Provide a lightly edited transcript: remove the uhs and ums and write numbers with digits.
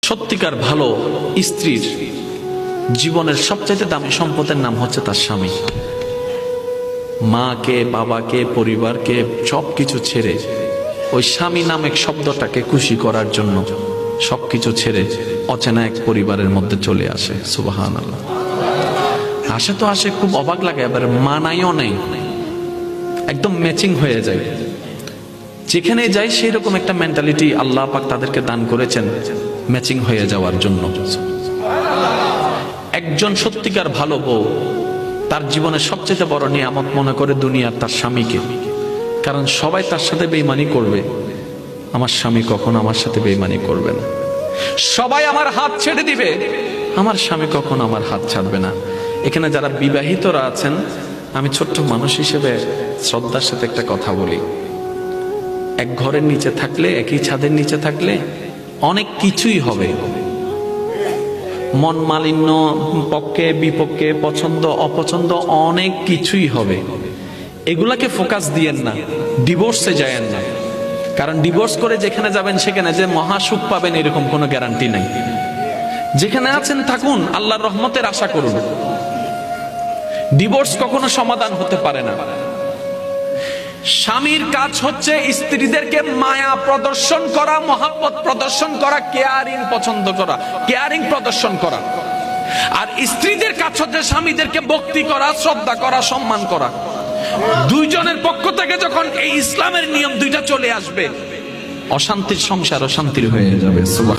সত্যিকার ভালো স্ত্রীর জীবনের সবচাইতে দামি সম্পদের নাম হচ্ছে তার স্বামী। মাকে, বাবাকে, পরিবারকে সবকিছু ছেড়ে ওই স্বামী নামক শব্দটাকে খুশি করার জন্য সবকিছু ছেড়ে অচেনা এক পরিবারের মধ্যে চলে আসে। সুবহানাল্লাহ। আসে তো আসে, খুব অবাক লাগে, এবার মানাইও নেই, একদম ম্যাচিং হয়ে যায়। যেখানে যাই সেই রকম একটা মেন্টালিটি আল্লাহ পাক তাদেরকে দান করেছেন ম্যাচিং হয়ে যাওয়ার জন্য। একজন সত্যিকার ভালো বউ তার জীবনের সবচেয়ে বড় নিয়ামত মনে করে দুনিয়ার তার স্বামীকে। কারণ সবাই তার সাথে বেঈমানি করবে, আমার স্বামী কখনো আমার সাথে বেঈমানি করবে না। সবাই আমার হাত ছেড়ে দিবে, আমার স্বামী কখনো আমার হাত ছাড়বে না। এখানে যারা বিবাহিতরা আছেন, আমি ছোট্ট মানুষ হিসেবে শ্রদ্ধার সাথে একটা কথা বলি। এক ঘরের নিচে থাকলে, একই ছাদের নিচে থাকলে অনেক কিছুই হবে, মন মালিন্য, পক্ষে বিপক্ষে, পছন্দ অপছন্দ অনেক কিছুই হবে। এগুলাকে ফোকাস দিয়েন না, ডিভোর্সে যায়েন না। কারণ ডিভোর্স করে যেখানে যাবেন সেখানে যে মহাসুখ পাবেন এরকম কোনো গ্যারান্টি নাই। যেখানে আছেন থাকুন, আল্লাহর রহমতের আশা করুন। ডিভোর্স কখনো সমাধান হতে পারে না। স্বামীর কাজ হচ্ছে স্ত্রীদেরকে মায়া প্রদর্শন করা, মহাব্বত প্রদর্শন করা, কেয়ারিং পছন্দ করা, কেয়ারিং প্রদর্শন করা। আর স্ত্রীদের কাজ হচ্ছে স্বামীদেরকে ভক্তি করা, শ্রদ্ধা করা, সম্মান করা। দুইজনের পক্ষ থেকে যখন এই ইসলামের নিয়ম দুইটা চলে আসবে, অশান্তির সংসার অশান্তির হয়ে যাবে।